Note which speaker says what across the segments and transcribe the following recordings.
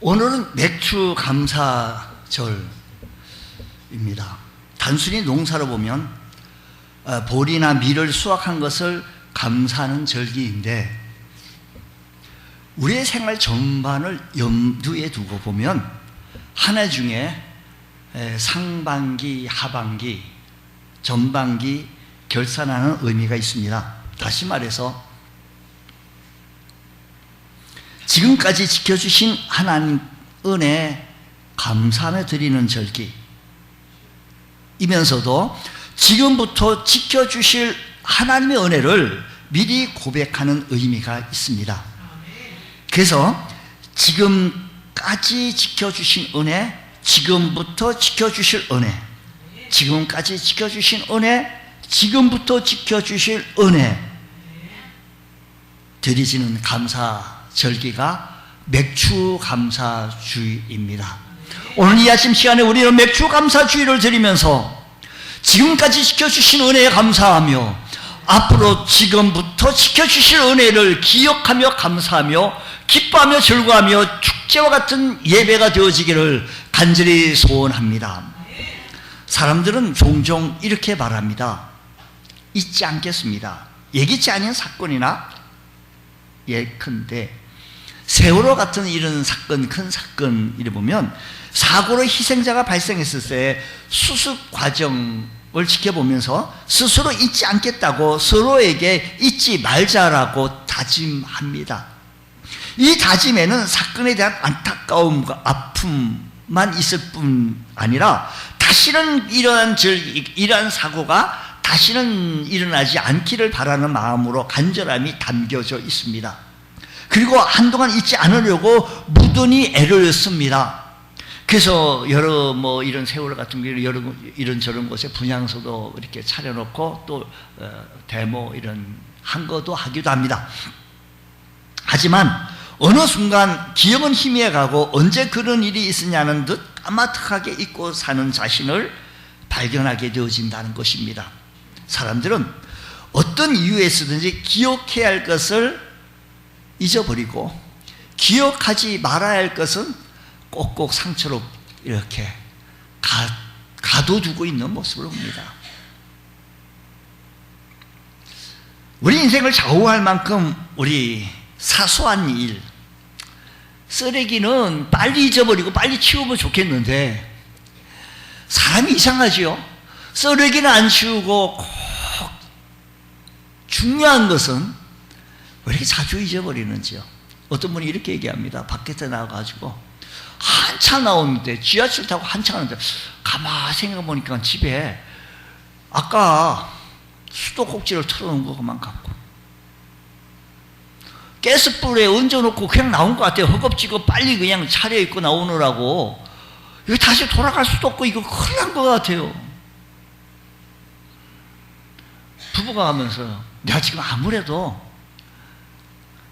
Speaker 1: 오늘은 맥주 감사절입니다. 단순히 농사로 보면 보리나 밀을 수확한 것을 감사하는 절기인데, 우리의 생활 전반을 염두에 두고 보면 한 해 중에 상반기, 하반기, 전반기 결산하는 의미가 있습니다. 다시 말해서 지금까지 지켜주신 하나님 은혜에 감사하며 드리는 절기이면서도 지금부터 지켜주실 하나님의 은혜를 미리 고백하는 의미가 있습니다. 그래서 지금까지 지켜주신 은혜, 지금부터 지켜주실 은혜, 지금까지 지켜주신 은혜, 지금부터 지켜주실 은혜, 드리지는 감사 절기가 맥주 감사주의입니다. 오늘 이 아침 시간에 우리는 맥주 감사주의를 드리면서 지금까지 지켜주신 은혜에 감사하며 앞으로 지금부터 지켜주실 은혜를 기억하며 감사하며 기뻐하며 즐거워하며 축제와 같은 예배가 되어지기를 간절히 소원합니다. 사람들은 종종 이렇게 말합니다. 잊지 않겠습니다. 예기치 않은 사건이나 예컨대 세월호 같은 이런 사건, 큰 사건 이래 보면 사고로 희생자가 발생했을 때 수습 과정을 지켜보면서 스스로 잊지 않겠다고 서로에게 잊지 말자라고 다짐합니다. 이 다짐에는 사건에 대한 안타까움과 아픔만 있을 뿐 아니라 다시는 이러한 사고가 다시는 일어나지 않기를 바라는 마음으로 간절함이 담겨져 있습니다. 그리고 한동안 잊지 않으려고 무던히 애를 씁니다. 그래서 여러 이런 세월호 같은 경우 여러 이런저런 곳에 분향소도 이렇게 차려놓고 또 데모 이런 한 것도 하기도 합니다. 하지만 어느 순간 기억은 희미해가고 언제 그런 일이 있었냐는 듯 까마득하게 잊고 사는 자신을 발견하게 되어진다는 것입니다. 사람들은 어떤 이유에서든지 기억해야 할 것을 잊어버리고 기억하지 말아야 할 것은 꼭꼭 상처로 이렇게 가둬두고 있는 모습을 봅니다. 우리 인생을 좌우할 만큼 우리 사소한 일, 쓰레기는 빨리 잊어버리고 빨리 치우면 좋겠는데 사람이 이상하지요. 쓰레기는 안 치우고 꼭 중요한 것은 왜 이렇게 자주 잊어버리는지요. 어떤 분이 이렇게 얘기합니다. 밖에 나가가지고 한참 나오는데 지하철 타고 한참 하는데 가만히 생각해보니까 집에 아까 수도꼭지를 틀어놓은 거 그만 갖고 가스불에 얹어놓고 그냥 나온 것 같아요. 허겁지겁 빨리 그냥 차려입고 나오느라고. 이거 다시 돌아갈 수도 없고 이거 큰일 난 것 같아요. 부부가 하면서 내가 지금 아무래도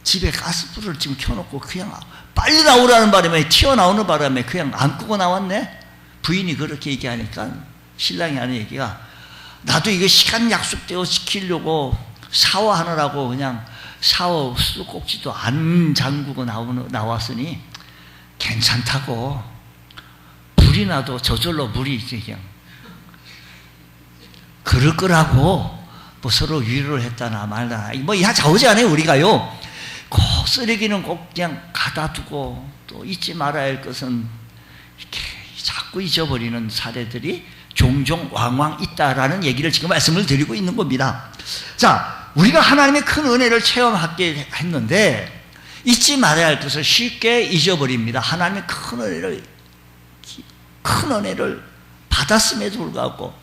Speaker 1: 집에 가스불을 지금 켜놓고 그냥 빨리 나오라는 바람에 튀어나오는 바람에 그냥 안 끄고 나왔네. 부인이 그렇게 얘기하니까 신랑이 하는 얘기가 나도 이거 시간 약속대로 지키려고 샤워하느라고 그냥 샤워 수도꼭지도 안 잠그고 나왔으니 괜찮다고. 불이 나도 저절로 물이 그냥 그럴 거라고 서로 위로를 했다나 말다나 자오지않아요 우리가요. 꼭 쓰레기는 꼭 그냥 가다 두고 또 잊지 말아야 할 것은 이렇게 자꾸 잊어버리는 사례들이 종종 왕왕 있다라는 얘기를 지금 말씀을 드리고 있는 겁니다. 자, 우리가 하나님의 큰 은혜를 체험하게 했는데 잊지 말아야 할 것을 쉽게 잊어버립니다. 하나님의 큰 은혜를 받았음에도 불구하고.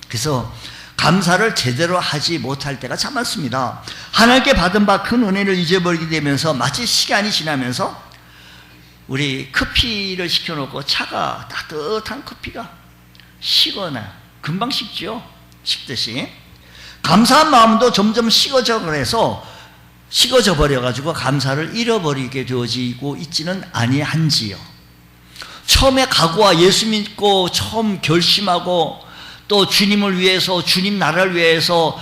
Speaker 1: 그래서 감사를 제대로 하지 못할 때가 참 많습니다. 하나님께 받은 바 큰 은혜를 잊어버리게 되면서 마치 시간이 지나면서 우리 커피를 시켜놓고 차가 따뜻한 커피가 식거나 금방 식죠. 식듯이 감사한 마음도 점점 식어져 버려가지고 감사를 잃어버리게 되어지고 있지는 아니한지요. 처음에 각오와 예수 믿고 처음 결심하고 또 주님을 위해서 주님 나라를 위해서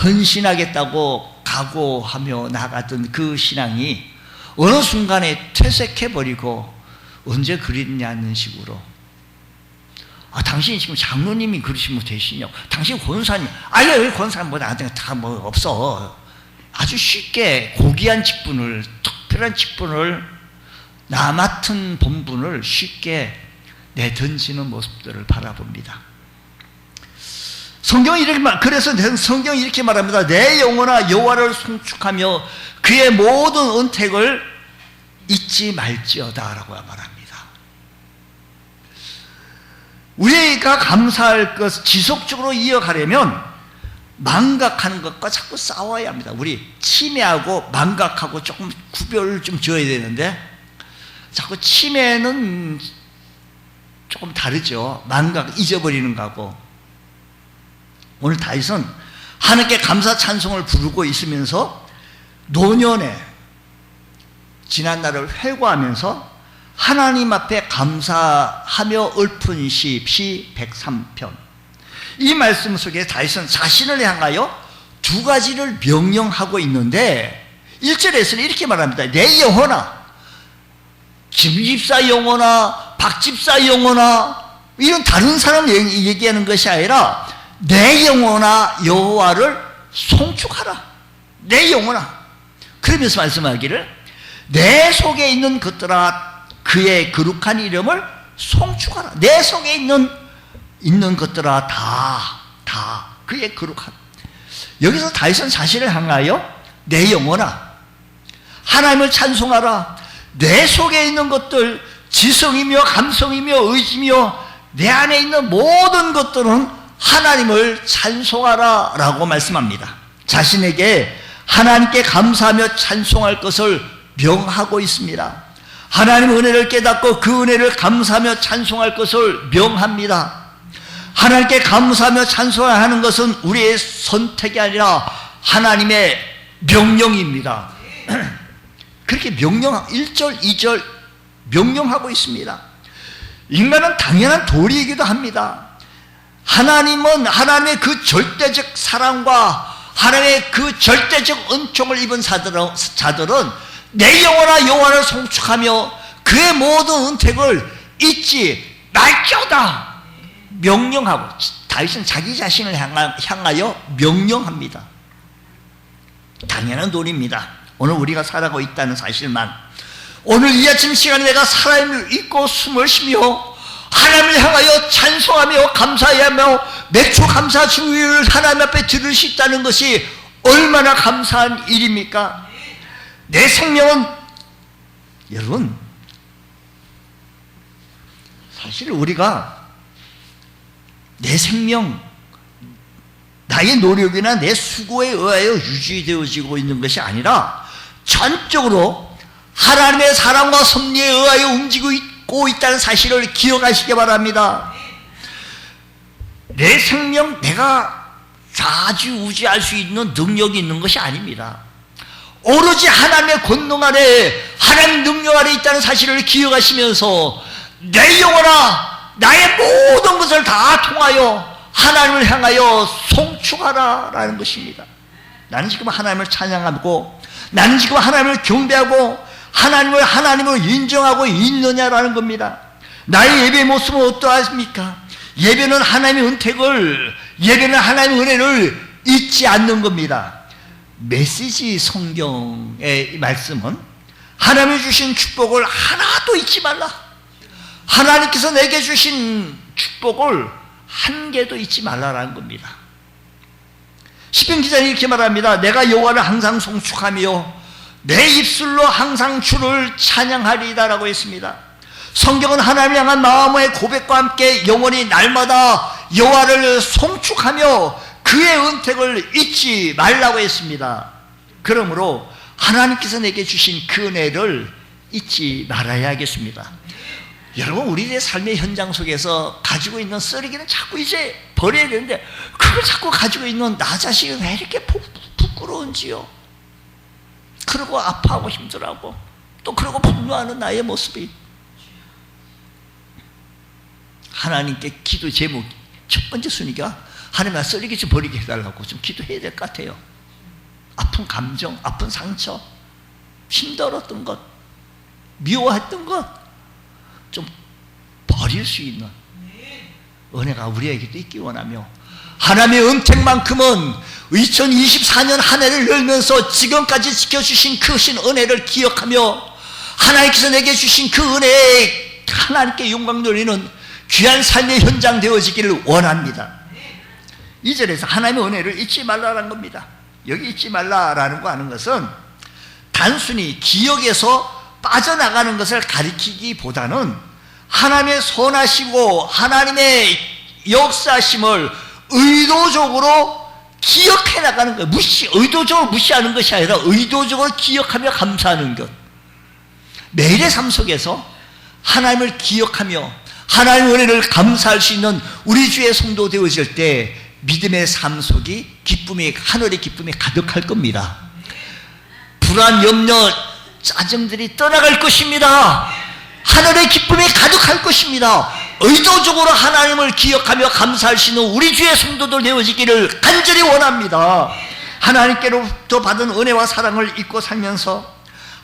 Speaker 1: 헌신하겠다고 각오하며 나갔던 그 신앙이 어느 순간에 퇴색해버리고 언제 그랬냐는 식으로 당신이 지금 장로님이 그러시면 되시냐고, 당신 권사님, 왜 권사님 뭐 나한테 다 뭐 없어. 아주 쉽게 고귀한 직분을, 특별한 직분을, 나 맡은 본분을 쉽게 내던지는 모습들을 바라봅니다. 그래서 성경이 이렇게 말합니다. 내 영혼아 여호와를 송축하며 그의 모든 은택을 잊지 말지어다 라고 말합니다. 우리가 감사할 것 지속적으로 이어가려면 망각하는 것과 자꾸 싸워야 합니다. 우리 치매하고 망각하고 조금 구별을 좀 지어야 되는데, 자꾸 치매는 조금 다르죠. 망각, 잊어버리는 거하고. 오늘 다윗은 하나님께 감사 찬송을 부르고 있으면서 노년에 지난 날을 회고하면서 하나님 앞에 감사하며 읊은 시 103편. 이 말씀 속에 다윗은 자신을 향하여 두 가지를 명령하고 있는데, 1절에서는 이렇게 말합니다. 내 영혼아, 김집사 영혼아, 박집사 영혼아, 이런 다른 사람 얘기하는 것이 아니라 내 영혼아 여호와를 송축하라. 내 영혼아. 그러면서 말씀하기를 내 속에 있는 것들아 그의 거룩한 이름을 송축하라. 내 속에 있는 것들아 다 그의 거룩한. 여기서 다윗은 자신을 향하여 내 영혼아 하나님을 찬송하라. 내 속에 있는 것들, 지성이며 감성이며 의지며 내 안에 있는 모든 것들은 하나님을 찬송하라 라고 말씀합니다. 자신에게 하나님께 감사하며 찬송할 것을 명하고 있습니다. 하나님의 은혜를 깨닫고 그 은혜를 감사하며 찬송할 것을 명합니다. 하나님께 감사하며 찬송하는 것은 우리의 선택이 아니라 하나님의 명령입니다. 그렇게 1절, 2절 명령하고 있습니다. 인간은 당연한 도리이기도 합니다. 하나님은 하나님의 그 절대적 사랑과 하나님의 그 절대적 은총을 입은 자들은 내 영혼아 여호와를 송축하며 그의 모든 은택을 잊지 말지어다 명령하고, 다윗은 자기 자신을 향하여 명령합니다. 당연한 도리입니다. 오늘 우리가 살아가고 있다는 사실만, 오늘 이 아침 시간에 내가 살아있는 있고 숨을 쉬며 하나님을 향하여 찬송하며 감사하며 매초 감사 주의를 하나님 앞에 들을 수 있다는 것이 얼마나 감사한 일입니까? 내 생명은, 여러분, 사실 우리가 내 생명, 나의 노력이나 내 수고에 의하여 유지되어지고 있는 것이 아니라 전적으로 하나님의 사랑과 섭리에 의하여 움직이고 있다는 사실을 기억하시기 바랍니다. 내 생명, 내가 좌지우지할 수 있는 능력이 있는 것이 아닙니다. 오로지 하나님의 권능 아래, 하나님 능력 아래 있다는 사실을 기억하시면서 내 영혼아 나의 모든 것을 다 통하여 하나님을 향하여 송축하라 라는 것입니다. 나는 지금 하나님을 찬양하고, 나는 지금 하나님을 경배하고 하나님을 하나님으로 인정하고 있느냐라는 겁니다. 나의 예배의 모습은 어떠합니까? 예배는 하나님의 은택을, 예배는 하나님의 은혜를 잊지 않는 겁니다. 메시지 성경의 말씀은 하나님이 주신 축복을 하나도 잊지 말라. 하나님께서 내게 주신 축복을 한 개도 잊지 말라라는 겁니다. 시편 기자는 이렇게 말합니다. 내가 여호와를 항상 송축하며 내 입술로 항상 주를 찬양하리이다 라고 했습니다. 성경은 하나님을 향한 마음의 고백과 함께 영원히 날마다 여호와를 송축하며 그의 은택을 잊지 말라고 했습니다. 그러므로 하나님께서 내게 주신 그 은혜를 잊지 말아야겠습니다. 여러분, 우리의 삶의 현장 속에서 가지고 있는 쓰레기는 자꾸 이제 버려야 되는데, 그걸 자꾸 가지고 있는 나 자신이 왜 이렇게 부끄러운지요. 그러고 아파하고 힘들어하고 또 그러고 분노하는 나의 모습이, 하나님께 기도 제목 첫 번째 순위가 하나님 쓰레기 좀 버리게 해달라고 좀 기도해야 될 것 같아요. 아픈 감정, 아픈 상처, 힘들었던 것, 미워했던 것 좀 버릴 수 있는 은혜가 우리에게도 있기 원하며, 하나님의 은택만큼은 2024년 한 해를 열면서 지금까지 지켜주신 크신 은혜를 기억하며 하나님께서 내게 주신 그 은혜에 하나님께 영광 돌리는 귀한 삶의 현장 되어지기를 원합니다. 2절에서 하나님의 은혜를 잊지 말라라는 겁니다. 여기 잊지 말라라는 거 하는 것은 단순히 기억에서 빠져나가는 것을 가리키기보다는 하나님의 선하시고 하나님의 역사심을 의도적으로 기억해 나가는 거예요. 의도적으로 무시하는 것이 아니라 의도적으로 기억하며 감사하는 것. 매일의 삶 속에서 하나님을 기억하며 하나님의 은혜를 감사할 수 있는 우리 주의 성도 되어질 때 믿음의 삶 속이 하늘의 기쁨이 가득할 겁니다. 불안, 염려, 짜증들이 떠나갈 것입니다. 하늘의 기쁨이 가득할 것입니다. 의도적으로 하나님을 기억하며 감사할 수 있는 우리 주의 성도들 되어지기를 간절히 원합니다. 하나님께로부터 받은 은혜와 사랑을 잊고 살면서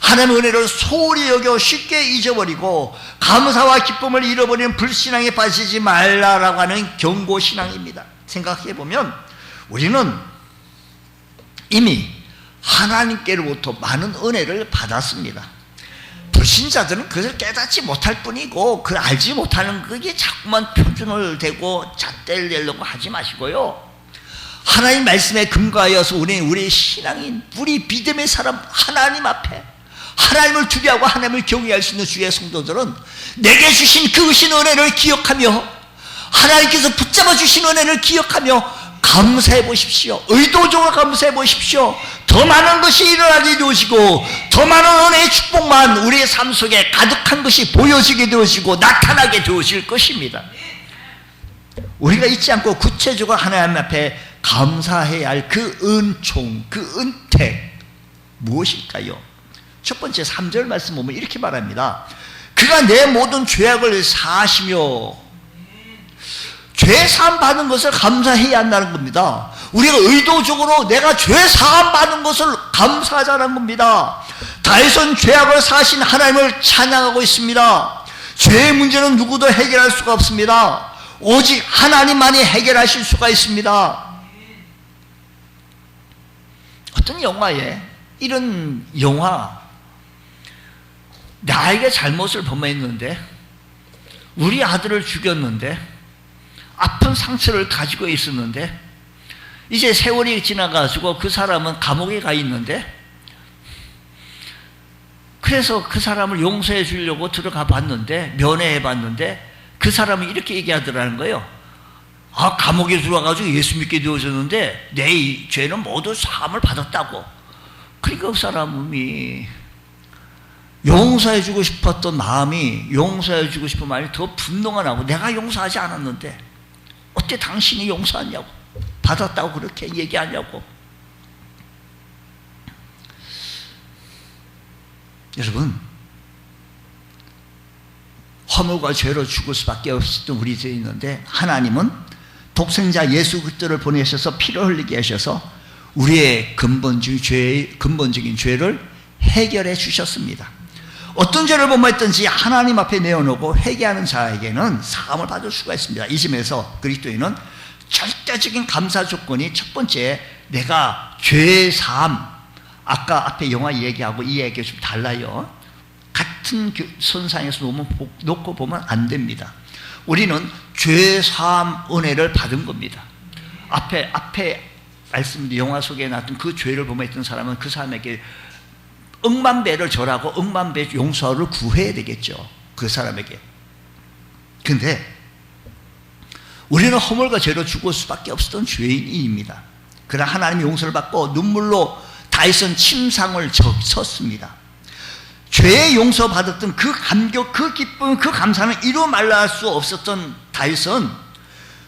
Speaker 1: 하나님의 은혜를 소홀히 여겨 쉽게 잊어버리고 감사와 기쁨을 잃어버리는 불신앙에 빠지지 말라라고 하는 경고신앙입니다. 생각해보면 우리는 이미 하나님께로부터 많은 은혜를 받았습니다. 불신자들은 그것을 깨닫지 못할 뿐이고 그걸 알지 못하는 그게 자꾸만 표준을 대고 잣대를 내려고 하지 마시고요, 하나님 말씀에 근거하여서 우리의 신앙인, 우리 믿음의 사람 하나님 앞에 하나님을 두려워하고 하나님을 경외할 수 있는 주의 성도들은 내게 주신 그 신 은혜를 기억하며 하나님께서 붙잡아 주신 은혜를 기억하며 감사해 보십시오. 의도적으로 감사해 보십시오. 더 많은 것이 일어나게 되어지고 더 많은 은혜의 축복만 우리의 삶 속에 가득한 것이 보여지게 되어지고 나타나게 되어질 것입니다. 우리가 잊지 않고 구체적으로 하나님 앞에 감사해야 할 그 은총, 그 은택 무엇일까요? 첫 번째 3절 말씀 보면 이렇게 말합니다. 그가 내 모든 죄악을 사하시며, 죄 사함 받은 것을 감사해야 한다는 겁니다. 우리가 의도적으로 내가 죄 사함 받은 것을 감사하자는 겁니다. 다윗은 죄악을 사하신 하나님을 찬양하고 있습니다. 죄의 문제는 누구도 해결할 수가 없습니다. 오직 하나님만이 해결하실 수가 있습니다. 어떤 영화에 이런 영화, 나에게 잘못을 범했는데 우리 아들을 죽였는데 아픈 상처를 가지고 있었는데 이제 세월이 지나가지고 그 사람은 감옥에 가 있는데, 그래서 그 사람을 용서해 주려고 들어가 봤는데, 면회해 봤는데 그 사람이 이렇게 얘기하더라는 거예요. 아, 감옥에 들어가가지고 예수 믿게 되어졌는데 내 이 죄는 모두 사함을 받았다고. 그러니까 그 사람이 용서해 주고 싶었던 마음이, 용서해 주고 싶은 마음이 더 분노가 나고, 내가 용서하지 않았는데 어때 당신이 용서하냐고, 받았다고 그렇게 얘기하냐고. 여러분, 허물과 죄로 죽을 수밖에 없었던 우리 죄 있는데 하나님은 독생자 예수 그리스도를 보내셔서 피를 흘리게 하셔서 우리의 근본적인 죄를 해결해 주셨습니다. 어떤 죄를 범했든지 하나님 앞에 내어놓고 회개하는 자에게는 사함을 받을 수가 있습니다. 이 점에서 그리스도인은 절대적인 감사 조건이, 첫 번째, 내가 죄 사함. 아까 앞에 영화 얘기하고 이 얘기가 좀 달라요. 같은 선상에서 놓고 보면 안 됩니다. 우리는 죄 사함 은혜를 받은 겁니다. 앞에 말씀 영화 속에 나왔던 그 죄를 범했던 사람은 그 사람에게 억만 배를 절하고 억만 배 용서를 구해야 되겠죠, 그 사람에게. 근데 우리는 허물과 죄로 죽을 수밖에 없었던 죄인입니다. 그러나 하나님의 용서를 받고 눈물로 다윗은 침상을 쳤습니다. 죄의 용서받았던 그 감격, 그 기쁨, 그 감사는 이루 말할 수 없었던 다윗은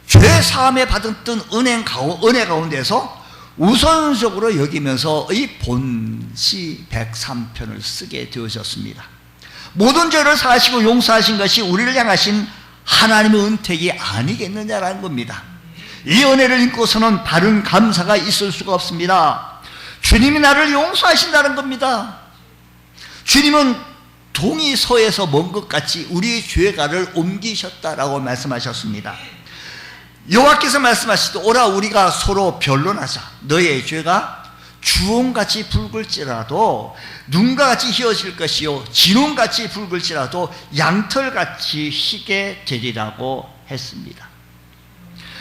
Speaker 1: 죄 사함에 받았던 은혜 가운데서 우선적으로 여기면서 이 본시 103편을 쓰게 되어졌습니다. 모든 죄를 사하시고 용서하신 것이 우리를 향하신 하나님의 은택이 아니겠느냐라는 겁니다. 이 은혜를 읽고서는 바른 감사가 있을 수가 없습니다. 주님이 나를 용서하신다는 겁니다. 주님은 동이 서에서 먼 것 같이 우리의 죄가를 옮기셨다라고 말씀하셨습니다. 여호와께서 말씀하시되 오라 우리가 서로 변론하자. 너의 죄가 주홍같이 붉을지라도 눈과 같이 희어질 것이요 진홍같이 붉을지라도 양털같이 희게 되리라고 했습니다.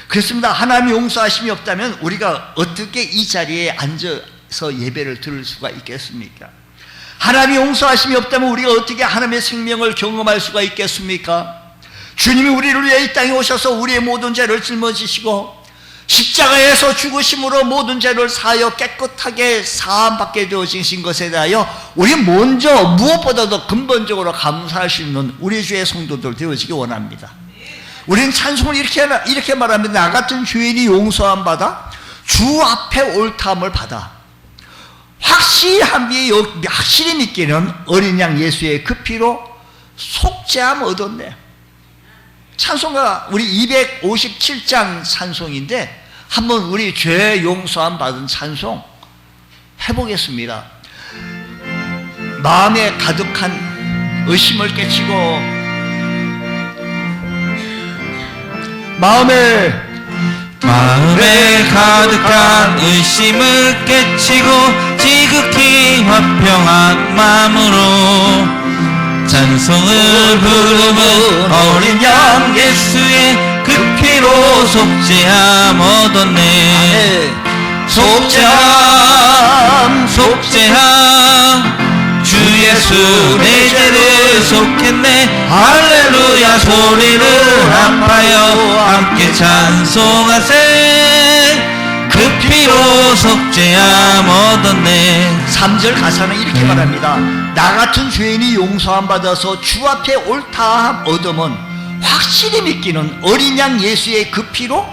Speaker 1: 그렇습니다. 하나님이 용서하심이 없다면 우리가 어떻게 이 자리에 앉아서 예배를 들을 수가 있겠습니까? 하나님이 용서하심이 없다면 우리가 어떻게 하나님의 생명을 경험할 수가 있겠습니까? 주님이 우리를 위해 이 땅에 오셔서 우리의 모든 죄를 짊어지시고 십자가에서 죽으심으로 모든 죄를 사하여 깨끗하게 사함받게 되어지신 것에 대하여 우리 먼저 무엇보다도 근본적으로 감사할 수 있는 우리 주의 성도들 되어지기 원합니다. 우리는 찬송을 이렇게 말합니다. 나 같은 죄인이 용서함 받아 주 앞에 옳다함을 받아 확실히 믿기는 어린 양 예수의 그 피로 속죄함 얻었네. 찬송가 우리 257장 찬송인데 한번 우리 죄 용서함 받은 찬송 해보겠습니다. 마음에 가득한 의심을 깨치고 마음에
Speaker 2: 가득한 의심을 깨치고 지극히 화평한 마음으로 찬송을 부르는 어린 양 예수의 그 피로 속죄함 얻었네. 속죄함 주 예수 내 죄를 속했네. 할렐루야 소리를 합하여 함께 찬송하세. 그 피로 속죄함 얻었네.
Speaker 1: 3절 가사는 이렇게 말합니다. 나 같은 죄인이 용서함 받아서 주 앞에 옳다함 얻음은 확실히 믿기는 어린 양 예수의 그 피로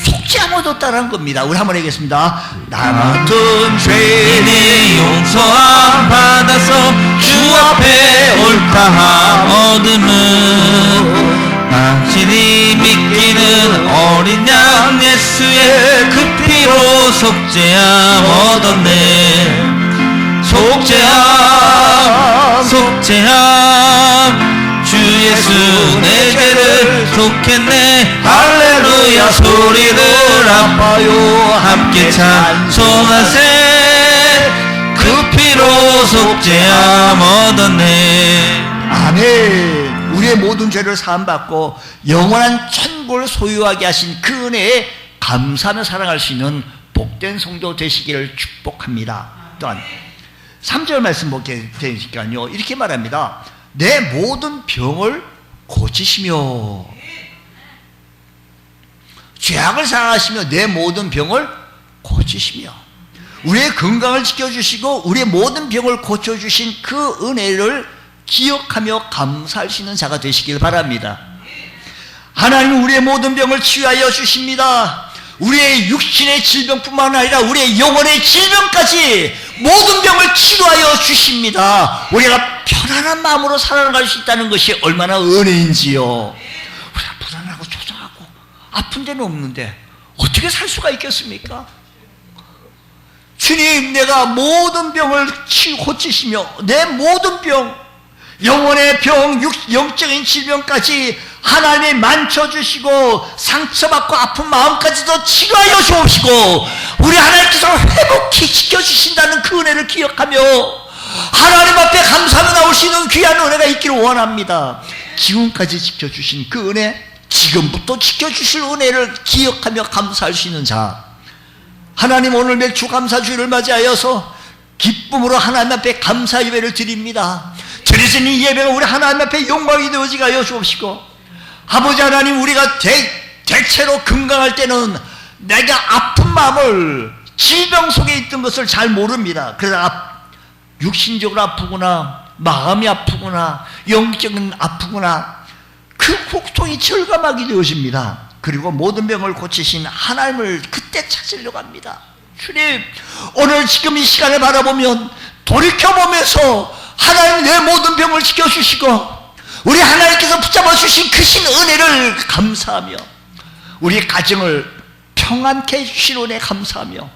Speaker 1: 속죄함 얻었다는 겁니다. 우리 한번 하겠습니다. 나 같은
Speaker 2: 죄인이 용서함 받아서 주 앞에 옳다함 얻음은 확실히 믿기는 어린 양 예수의 그 피로 속죄함 얻었네. 속죄함 주 예수 내 죄를 속했네. 할렐루야 소리를 합하여 함께 찬송하세. 그 피로 속죄함 얻었네.
Speaker 1: 아멘. 우리의 모든 죄를 사함받고 영원한 천국을 소유하게 하신 그 은혜에 감사하며 살아갈 수 있는 복된 성도 되시기를 축복합니다. 또한 3절 말씀 보게 되니까요 이렇게 말합니다. 내 모든 병을 고치시며 죄악을 사하시며 내 모든 병을 고치시며 우리의 건강을 지켜주시고 우리의 모든 병을 고쳐주신 그 은혜를 기억하며 감사할 수 있는 자가 되시길 바랍니다. 하나님은 우리의 모든 병을 치유하여 주십니다. 우리의 육신의 질병뿐만 아니라 우리의 영혼의 질병까지 모든 병을 치료하여 주십니다. 우리가 편안한 마음으로 살아갈 수 있다는 것이 얼마나 은혜인지요. 우리가 불안하고 초조하고 아픈 데는 없는데 어떻게 살 수가 있겠습니까? 주님, 내가 모든 병을 고치시며 내 모든 병, 영혼의 병, 영적인 질병까지 하나님이 만져주시고 상처받고 아픈 마음까지도 치료하여 주옵시고 우리 하나님께서 회복히 지켜주신다는 그 은혜를 기억하며 하나님 앞에 감사하며 나올 수 있는 귀한 은혜가 있기를 원합니다. 지금까지 지켜주신 그 은혜, 지금부터 지켜주실 은혜를 기억하며 감사할 수 있는 자, 하나님 오늘 매 주감사주일을 맞이하여서 기쁨으로 하나님 앞에 감사 예배를 드립니다. 드리신 이 예배가 우리 하나님 앞에 영광이 되어지게 하여 주옵시고 아버지 하나님, 우리가 대체로 건강할 때는 내가 아픈 마음을 질병 속에 있던 것을 잘 모릅니다. 그래서 육신적으로 아프구나, 마음이 아프구나, 영적인 아프구나, 그 고통이 절감하게 되어집니다. 그리고 모든 병을 고치신 하나님을 그때 찾으려고 합니다. 주님, 오늘 지금 이 시간을 바라보면 돌이켜보면서 하나님 내 모든 병을 지켜주시고 우리 하나님께서 붙잡아 주신 크신 은혜를 감사하며 우리 가정을 평안케 해주신 은혜 감사하며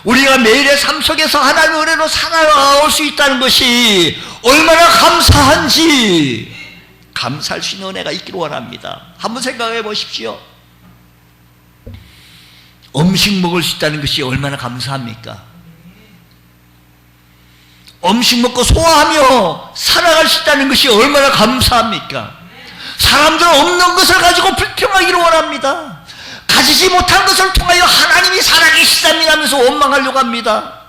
Speaker 1: 우리가 매일의 삶 속에서 하나님의 은혜로 살아올 수 있다는 것이 얼마나 감사한지 감사할 수 있는 은혜가 있기를 원합니다. 한번 생각해 보십시오. 음식 먹을 수 있다는 것이 얼마나 감사합니까? 음식 먹고 소화하며 살아갈 수 있다는 것이 얼마나 감사합니까? 사람들 없는 것을 가지고 불평하기를 원합니다. 가지지 못한 것을 통하여 하나님이 살아계시다며 하면서 원망하려고 합니다.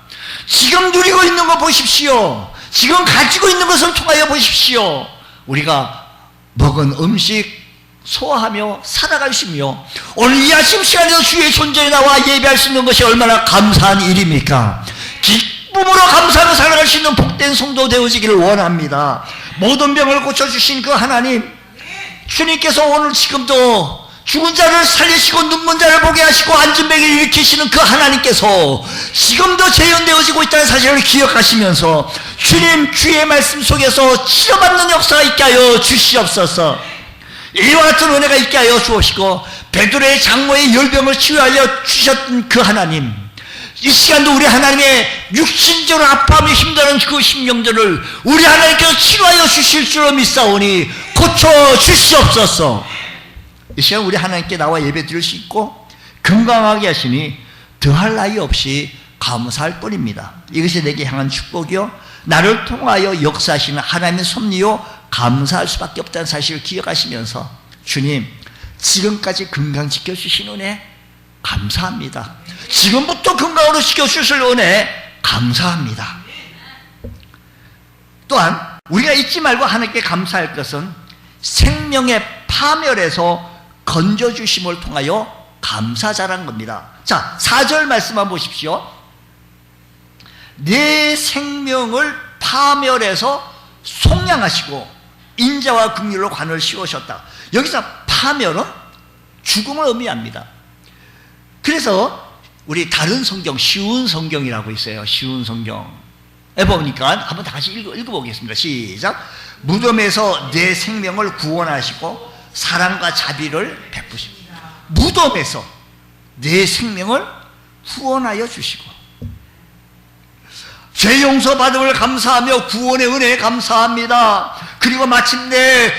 Speaker 1: 지금 누리고 있는 거 보십시오. 지금 가지고 있는 것을 통하여 보십시오. 우리가 먹은 음식 소화하며 살아갈 수 있며 오늘 이 아침 시간에도 주의 존재에 나와 예배할 수 있는 것이 얼마나 감사한 일입니까? 기쁨으로 감사하며 살아갈 수 있는 복된 성도 되어지기를 원합니다. 모든 병을 고쳐주신 그 하나님, 주님께서 오늘 지금도 죽은 자를 살리시고 눈먼 자를 보게 하시고 앉은 뱅이를 일으키시는 그 하나님께서 지금도 재현되어지고 있다는 사실을 기억하시면서 주님 주의 말씀 속에서 치료받는 역사가 있게 하여 주시옵소서. 이와 같은 은혜가 있게 하여 주옵시고 베드로의 장모의 열병을 치유하여 주셨던 그 하나님, 이 시간도 우리 하나님의 육신적으로 아파하며 힘드는 그 심령들을 우리 하나님께서 치료하여 주실 줄로 믿사오니 고쳐 주시옵소서. 이 시간 우리 하나님께 나와 예배 드릴 수 있고 건강하게 하시니 더할 나위 없이 감사할 뿐입니다. 이것이 내게 향한 축복이요 나를 통하여 역사하시는 하나님의 섭리요 감사할 수밖에 없다는 사실을 기억하시면서 주님 지금까지 건강 지켜주신 은혜 감사합니다. 지금부터 건강으로 지켜주실 은혜 감사합니다. 또한 우리가 잊지 말고 하나님께 감사할 것은 생명의 파멸에서 건져주심을 통하여 감사자라는 겁니다. 자, 4절 말씀만 보십시오. 내 생명을 파멸해서 속량하시고 인자와 긍휼로 관을 씌우셨다. 여기서 파멸은 죽음을 의미합니다. 그래서 우리 다른 성경, 쉬운 성경이라고 있어요. 쉬운 성경에 보니까 한번 다시 읽어보겠습니다. 시작. 무덤에서 내 생명을 구원하시고 사랑과 자비를 베푸십니다. 무덤에서 내 생명을 후원하여 주시고 죄 용서받음을 감사하며 구원의 은혜에 감사합니다. 그리고 마침내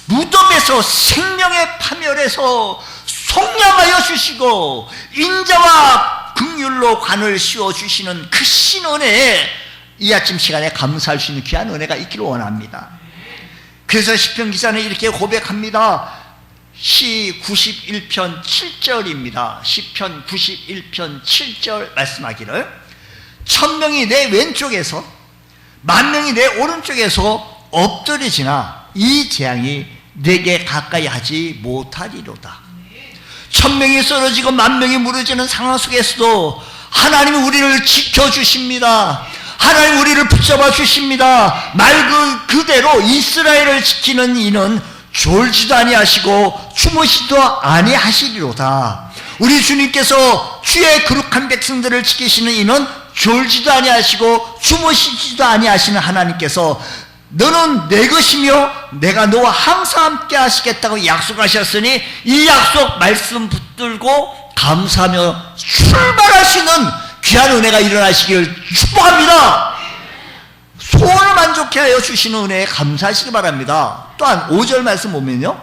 Speaker 1: 무덤에서 생명의 파멸에서 속량하여 주시고 인자와 긍휼로 관을 씌워주시는 그 신은혜에 이 아침 시간에 감사할 수 있는 귀한 은혜가 있기를 원합니다. 그래서 시편 기자는 이렇게 고백합니다. 시 91편 7절입니다. 시편 91편 7절 말씀하기를 1000명이 내 왼쪽에서 10,000명이 내 오른쪽에서 엎드리지나 이 재앙이 내게 가까이 하지 못하리로다. 1000명이 쓰러지고 10,000명이 무너지는 상황 속에서도 하나님이 우리를 지켜주십니다. 하나님 우리를 붙잡아 주십니다. 말 그대로 이스라엘을 지키는 이는 졸지도 아니하시고 주무시도 아니하시리로다. 우리 주님께서 주의 거룩한 백성들을 지키시는 이는 졸지도 아니하시고 주무시지도 아니하시는 하나님께서 너는 내 것이며 내가 너와 항상 함께 하시겠다고 약속하셨으니 이 약속 말씀 붙들고 감사하며 출발할 수 있는 귀한 은혜가 일어나시길 축복합니다. 소원을 만족해 하여 주시는 은혜에 감사하시기 바랍니다. 또한 5절 말씀 보면요,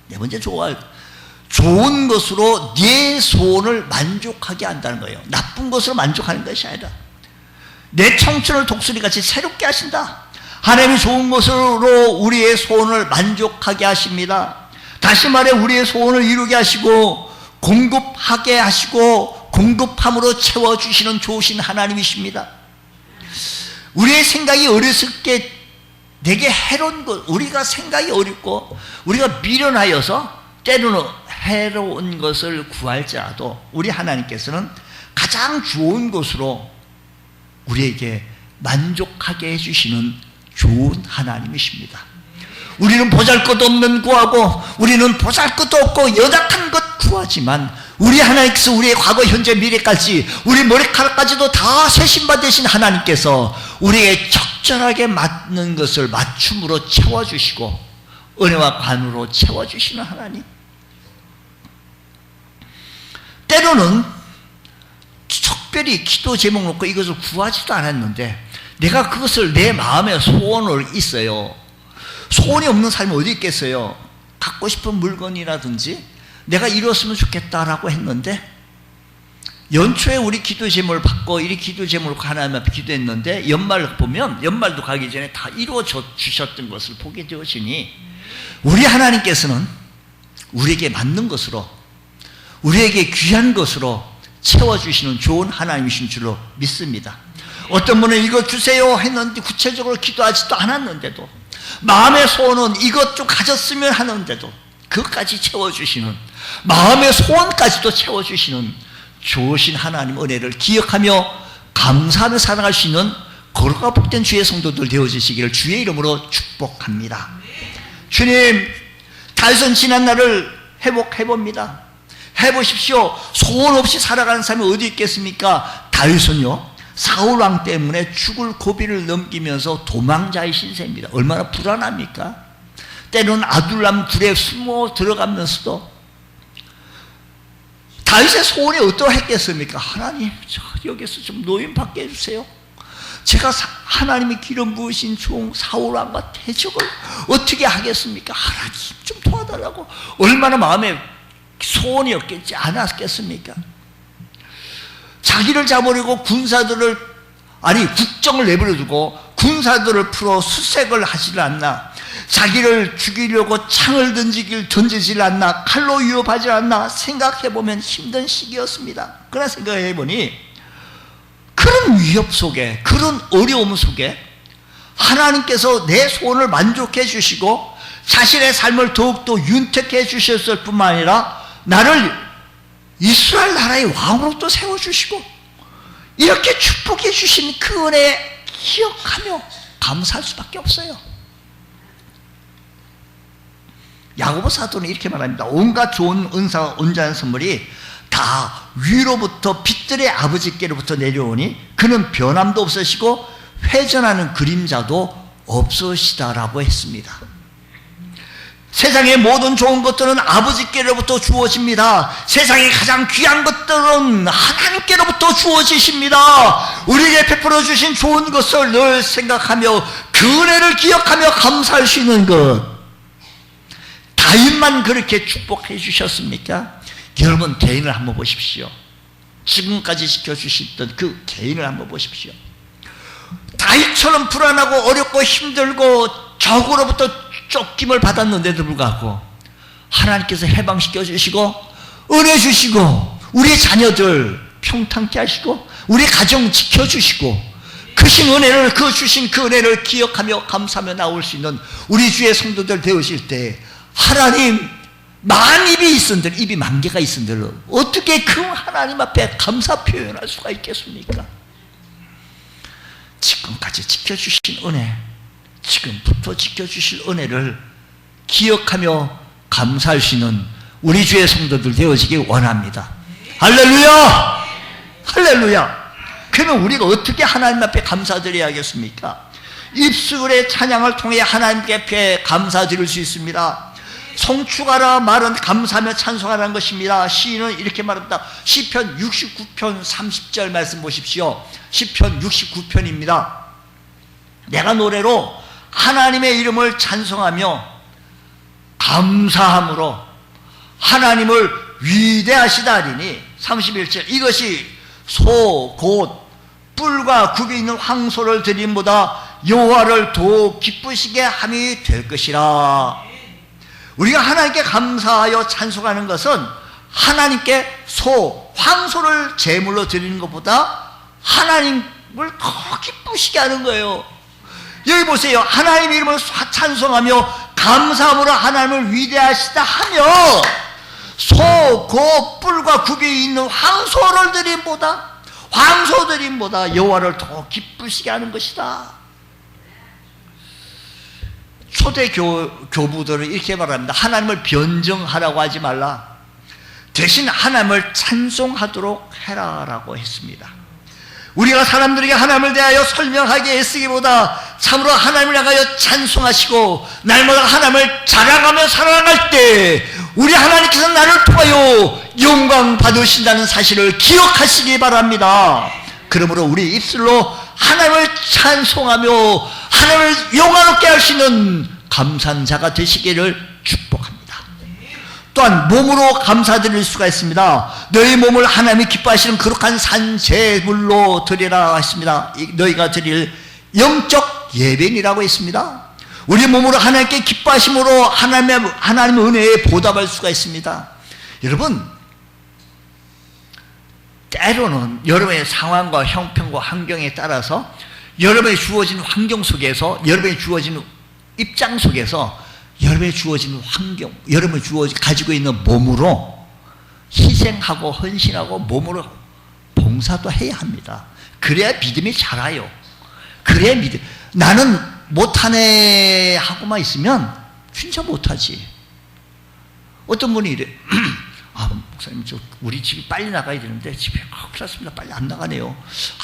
Speaker 1: 네 번째 좋은 것으로 네 소원을 만족하게 한다는 거예요. 나쁜 것으로 만족하는 것이 아니라 내 청춘을 독수리같이 새롭게 하신다. 하나님이 좋은 것으로 우리의 소원을 만족하게 하십니다. 다시 말해 우리의 소원을 이루게 하시고 공급하게 하시고 공급함으로 채워주시는 좋으신 하나님이십니다. 우리의 생각이 어리석게 내게 해로운 것, 우리가 생각이 어렵고 우리가 미련하여서 때로는 해로운 것을 구할지라도 우리 하나님께서는 가장 좋은 것으로 우리에게 만족하게 해주시는 좋은 하나님이십니다. 우리는 보잘것없는 구하고 우리는 보잘것도 없고 연약한 것 구하지만 우리 하나님께서 우리의 과거 현재 미래까지 우리 머리카락까지도 다 세심받으신 하나님께서 우리에게 적절하게 맞는 것을 맞춤으로 채워주시고 은혜와 관으로 채워주시는 하나님. 때로는 특별히 기도 제목 놓고 이것을 구하지도 않았는데 내가 그것을 내 마음에 소원을 있어요. 소원이 없는 삶이 어디 있겠어요. 갖고 싶은 물건이라든지 내가 이루었으면 좋겠다라고 했는데 연초에 우리 기도 제목을 받고 이 기도 제목을 하나님 앞에 기도했는데 연말 보면 연말도 가기 전에 다 이루어 주셨던 것을 보게 되어지니 우리 하나님께서는 우리에게 맞는 것으로 우리에게 귀한 것으로 채워주시는 좋은 하나님이신 줄로 믿습니다. 어떤 분은 이것 주세요 했는데 구체적으로 기도하지도 않았는데도 마음의 소원은 이것 좀 가졌으면 하는데도 그것까지 채워주시는 마음의 소원까지도 채워주시는 좋으신 하나님 은혜를 기억하며 감사하며 살아갈 수 있는 거룩하고 복된 주의 성도들 되어주시기를 주의 이름으로 축복합니다. 주님, 다윗은 지난 날을 회복해봅니다. 해보십시오. 소원 없이 살아가는 사람이 어디 있겠습니까? 다윗은요 사울 왕 때문에 죽을 고비를 넘기면서 도망자의 신세입니다. 얼마나 불안합니까? 때로는 아둘람 굴에 숨어 들어가면서도 다윗의 소원이 어떠했겠습니까? 하나님, 저 여기서 좀 노임 받게 해주세요. 제가 하나님의 기름 부으신 종 사울 왕과 대적을 어떻게 하겠습니까? 하나님 좀 도와달라고 얼마나 마음에 소원이 없겠지 않았겠습니까? 자기를 잡으려고 군사들을 국정을 내버려두고 군사들을 풀어 수색을 하질 않나, 자기를 죽이려고 창을 던지질 않나, 칼로 위협하지 않나 생각해보면 힘든 시기였습니다. 그러나 생각해보니 그런 위협 속에 그런 어려움 속에 하나님께서 내 소원을 만족해 주시고 자신의 삶을 더욱더 윤택해 주셨을 뿐만 아니라 나를 이스라엘 나라의 왕으로 또 세워주시고 이렇게 축복해 주신 그 은혜 기억하며 감사할 수밖에 없어요. 야고보 사도는 이렇게 말합니다. 온갖 좋은 은사와 온전한 선물이 다 위로부터 빛들의 아버지께로부터 내려오니 그는 변함도 없으시고 회전하는 그림자도 없으시다라고 했습니다. 세상의 모든 좋은 것들은 아버지께로부터 주어집니다. 세상의 가장 귀한 것들은 하나님께로부터 주어지십니다. 우리에게 베풀어 주신 좋은 것을 늘 생각하며 그 은혜를 기억하며 감사할 수 있는 것, 다윗만 그렇게 축복해 주셨습니까? 여러분 개인을 한번 보십시오. 지금까지 지켜주셨던 그 개인을 한번 보십시오. 다윗처럼 불안하고 어렵고 힘들고 적으로부터 쫓김을 받았는데도 불구하고 하나님께서 해방시켜 주시고 은혜 주시고 우리 자녀들 평탄케 하시고 우리 가정 지켜주시고 주신 그 은혜를 기억하며 감사하며 나올 수 있는 우리 주의 성도들 되으실 때 하나님, 만 입이 있은들, 입이 만 개가 있은들 어떻게 그 하나님 앞에 감사 표현할 수가 있겠습니까? 지금까지 지켜주신 은혜, 지금부터 지켜주실 은혜를 기억하며 감사할 수 있는 우리 주의 성도들 되어지기 원합니다. 할렐루야! 할렐루야! 그러면 우리가 어떻게 하나님 앞에 감사드려야겠습니까? 입술의 찬양을 통해 하나님께 앞에 감사드릴 수 있습니다. 송축하라 말은 감사하며 찬송하라는 것입니다. 시인은 이렇게 말합니다. 시편 69편 30절 말씀 보십시오. 시편 69편입니다. 내가 노래로 하나님의 이름을 찬송하며 감사함으로 하나님을 위대하시다 하리니 31절 이것이 소 곧 뿔과 굽이 있는 황소를 드림보다 여호와를 더욱 기쁘시게 함이 될 것이라. 우리가 하나님께 감사하여 찬송하는 것은 하나님께 황소를 제물로 드리는 것보다 하나님을 더 기쁘시게 하는 거예요. 여기 보세요. 하나님 이름을 찬송하며 감사함으로 하나님을 위대하시다 하며 소, 고, 뿔과 굽이 있는 황소 드림보다 여호와를 더 기쁘시게 하는 것이다. 초대 교부들은 이렇게 말합니다. 하나님을 변정하라고 하지 말라. 대신 하나님을 찬송하도록 해라라고 했습니다. 우리가 사람들에게 하나님을 대하여 설명하기 애쓰기보다 참으로 하나님을 향하여 찬송하시고 날마다 하나님을 자랑하며 살아갈 때 우리 하나님께서 나를 통하여 영광 받으신다는 사실을 기억하시기 바랍니다. 그러므로 우리 입술로 하나님을 찬송하며 하나님을 영화롭게 할 수 있는 감사한 자가 되시기를 축복합니다. 또한 몸으로 감사드릴 수가 있습니다. 너희 몸을 하나님이 기뻐하시는 거룩한 산제물로 드리라 했습니다. 너희가 드릴 영적 예배니라고 했습니다. 우리 몸으로 하나님께 기뻐하심으로 하나님의 은혜에 보답할 수가 있습니다. 여러분, 때로는 여러분의 상황과 형편과 환경에 따라서 여러분의 주어진 환경 속에서, 여러분의 주어진 입장 속에서 여러분의 주어진 환경, 여러분이 가지고 있는 몸으로 희생하고 헌신하고 몸으로 봉사도 해야 합니다. 그래야 믿음이 자라요. 그래야 나는 못하네 하고만 있으면 진짜 못하지. 어떤 분이 이래. 목사님, 우리 집이 빨리 나가야 되는데 집에 큰일 났습니다. 빨리 안 나가네요.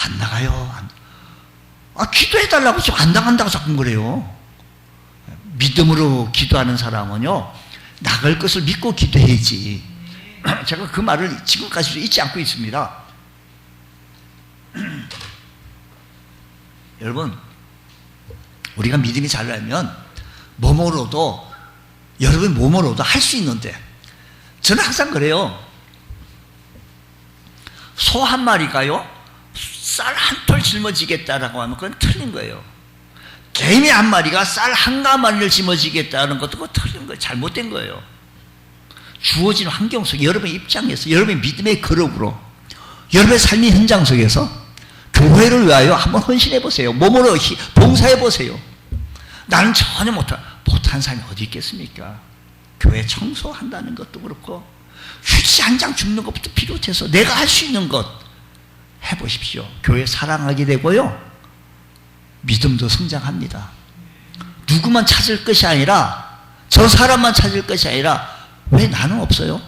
Speaker 1: 안 나가요. 기도해달라고 지금 안 나간다고 자꾸 그래요. 믿음으로 기도하는 사람은요, 나갈 것을 믿고 기도해야지. 제가 그 말을 지금까지도 잊지 않고 있습니다. 여러분, 우리가 믿음이 자라면 몸으로도, 여러분 몸으로도 할 수 있는데, 저는 항상 그래요. 소 한 마리가요, 쌀 한 톨 짊어지겠다라고 하면 그건 틀린 거예요. 개미 한 마리가 쌀 한 가마리를 짊어지겠다는 것도 그거 틀린 거예요. 잘못된 거예요. 주어진 환경 속, 여러분의 입장에서, 여러분의 믿음의 그룹으로, 여러분의 삶의 현장 속에서 교회를 위하여 한번 헌신해 보세요. 몸으로 봉사해 보세요. 나는 전혀 못한 사람이 어디 있겠습니까? 교회 청소한다는 것도 그렇고, 휴지 한 장 줍는 것부터 비롯해서 내가 할 수 있는 것 해보십시오. 교회 사랑하게 되고요, 믿음도 성장합니다. 누구만 찾을 것이 아니라, 저 사람만 찾을 것이 아니라, 왜 나는 없어요?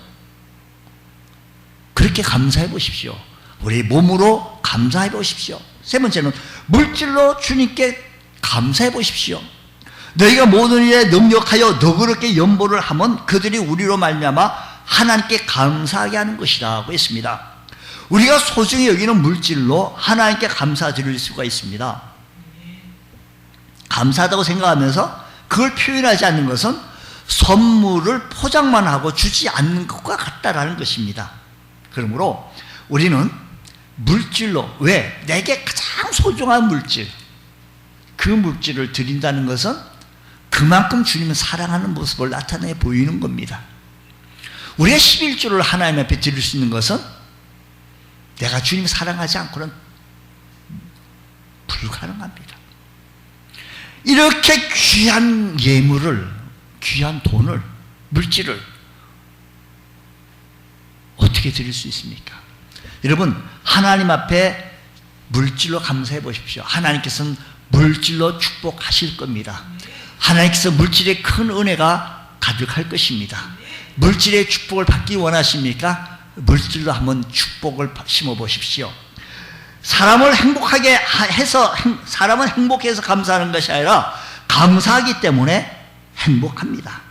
Speaker 1: 그렇게 감사해 보십시오. 우리 몸으로 감사해 보십시오. 세 번째는 물질로 주님께 감사해 보십시오. 너희가 모든 일에 능력하여 너그럽게 연보를 하면 그들이 우리로 말미암아 하나님께 감사하게 하는 것이라고 했습니다. 우리가 소중히 여기는 물질로 하나님께 감사드릴 수가 있습니다. 감사하다고 생각하면서 그걸 표현하지 않는 것은 선물을 포장만 하고 주지 않는 것과 같다라는 것입니다. 그러므로 우리는 물질로, 왜? 내게 가장 소중한 물질, 그 물질을 드린다는 것은 그만큼 주님을 사랑하는 모습을 나타내 보이는 겁니다. 우리가 11조를 하나님 앞에 드릴 수 있는 것은 내가 주님 사랑하지 않고는 불가능합니다. 이렇게 귀한 예물을, 귀한 돈을, 물질을 어떻게 드릴 수 있습니까? 여러분, 하나님 앞에 물질로 감사해 보십시오. 하나님께서는 물질로 축복하실 겁니다. 하나님께서 물질의 큰 은혜가 가득할 것입니다. 물질의 축복을 받기 원하십니까? 물질로 한번 축복을 심어 보십시오. 사람을 행복하게 해서, 사람은 행복해서 감사하는 것이 아니라 감사하기 때문에 행복합니다.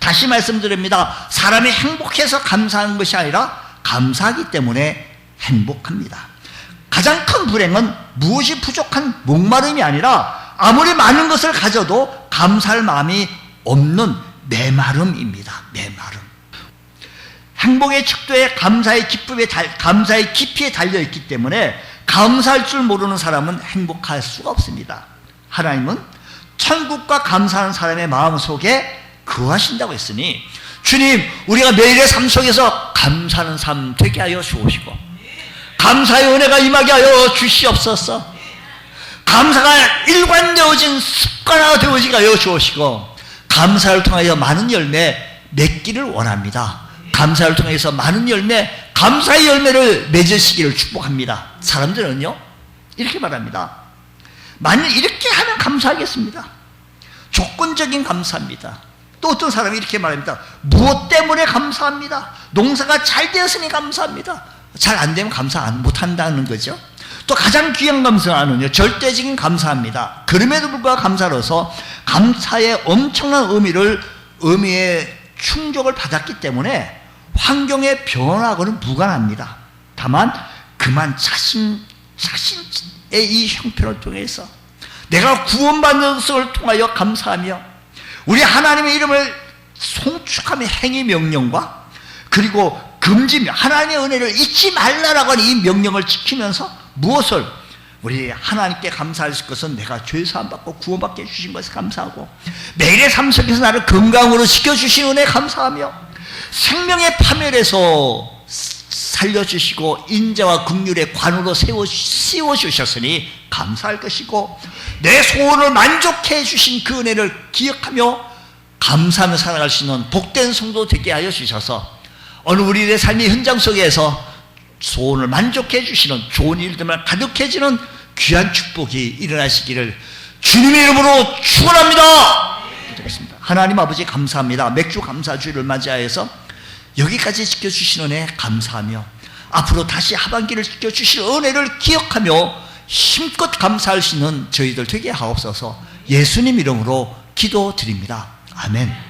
Speaker 1: 다시 말씀드립니다. 사람이 행복해서 감사하는 것이 아니라 감사하기 때문에 행복합니다. 가장 큰 불행은 무엇이 부족한 목마름이 아니라 아무리 많은 것을 가져도 감사할 마음이 없는 메마름입니다. 메마름. 행복의 척도에 감사의 깊이에 달려있기 때문에 감사할 줄 모르는 사람은 행복할 수가 없습니다. 하나님은 천국과 감사하는 사람의 마음속에 거하신다고 했으니, 주님, 우리가 매일의 삶 속에서 감사하는 삶 되게 하여 주옵시고, 감사의 은혜가 임하게 하여 주시옵소서. 감사가 일관되어진 습관화가 되어지게 하여 주옵시고, 감사를 통하여 많은 열매 맺기를 원합니다. 감사를 통해서 많은 열매, 감사의 열매를 맺으시기를 축복합니다. 사람들은요, 이렇게 말합니다. 만일 이렇게 하면 감사하겠습니다. 조건적인 감사합니다. 또 어떤 사람이 이렇게 말합니다. 무엇 때문에 감사합니다. 농사가 잘 되었으니 감사합니다. 잘 안 되면 감사 못한다는 거죠. 또 가장 귀한 감사는요, 절대적인 감사합니다. 그럼에도 불구하고 감사로서 감사의 엄청난 의미의 충족을 받았기 때문에 환경의 변화하고는 무관합니다. 다만 그만 자신의 이 형편을 통해서 내가 구원받는 것을 통하여 감사하며 우리 하나님의 이름을 송축하며 행위 명령과 그리고 금지며 하나님의 은혜를 잊지 말라라고 하는 이 명령을 지키면서 무엇을 우리 하나님께 감사할 것은 내가 죄 사함 받고 구원받게 해주신 것에 감사하고 매일의 삶 속에서 나를 건강으로 지켜주신 은혜에 감사하며 생명의 파멸에서 살려주시고 인자와 긍휼의 관으로 씌워주셨으니 감사할 것이고 내 소원을 만족해 주신 그 은혜를 기억하며 감사하며 살아갈 수 있는 복된 성도 되게 하여 주셔서 어느 우리의 삶의 현장 속에서 소원을 만족해 주시는 좋은 일들만 가득해지는 귀한 축복이 일어나시기를 주님의 이름으로 축원합니다. 기도하겠습니다. 하나님 아버지 감사합니다. 맥주 감사주일을 맞이하여서 여기까지 지켜주신 은혜 감사하며 앞으로 다시 하반기를 지켜주실 은혜를 기억하며 힘껏 감사할 수 있는 저희들 되게 하옵소서. 예수님 이름으로 기도드립니다. 아멘.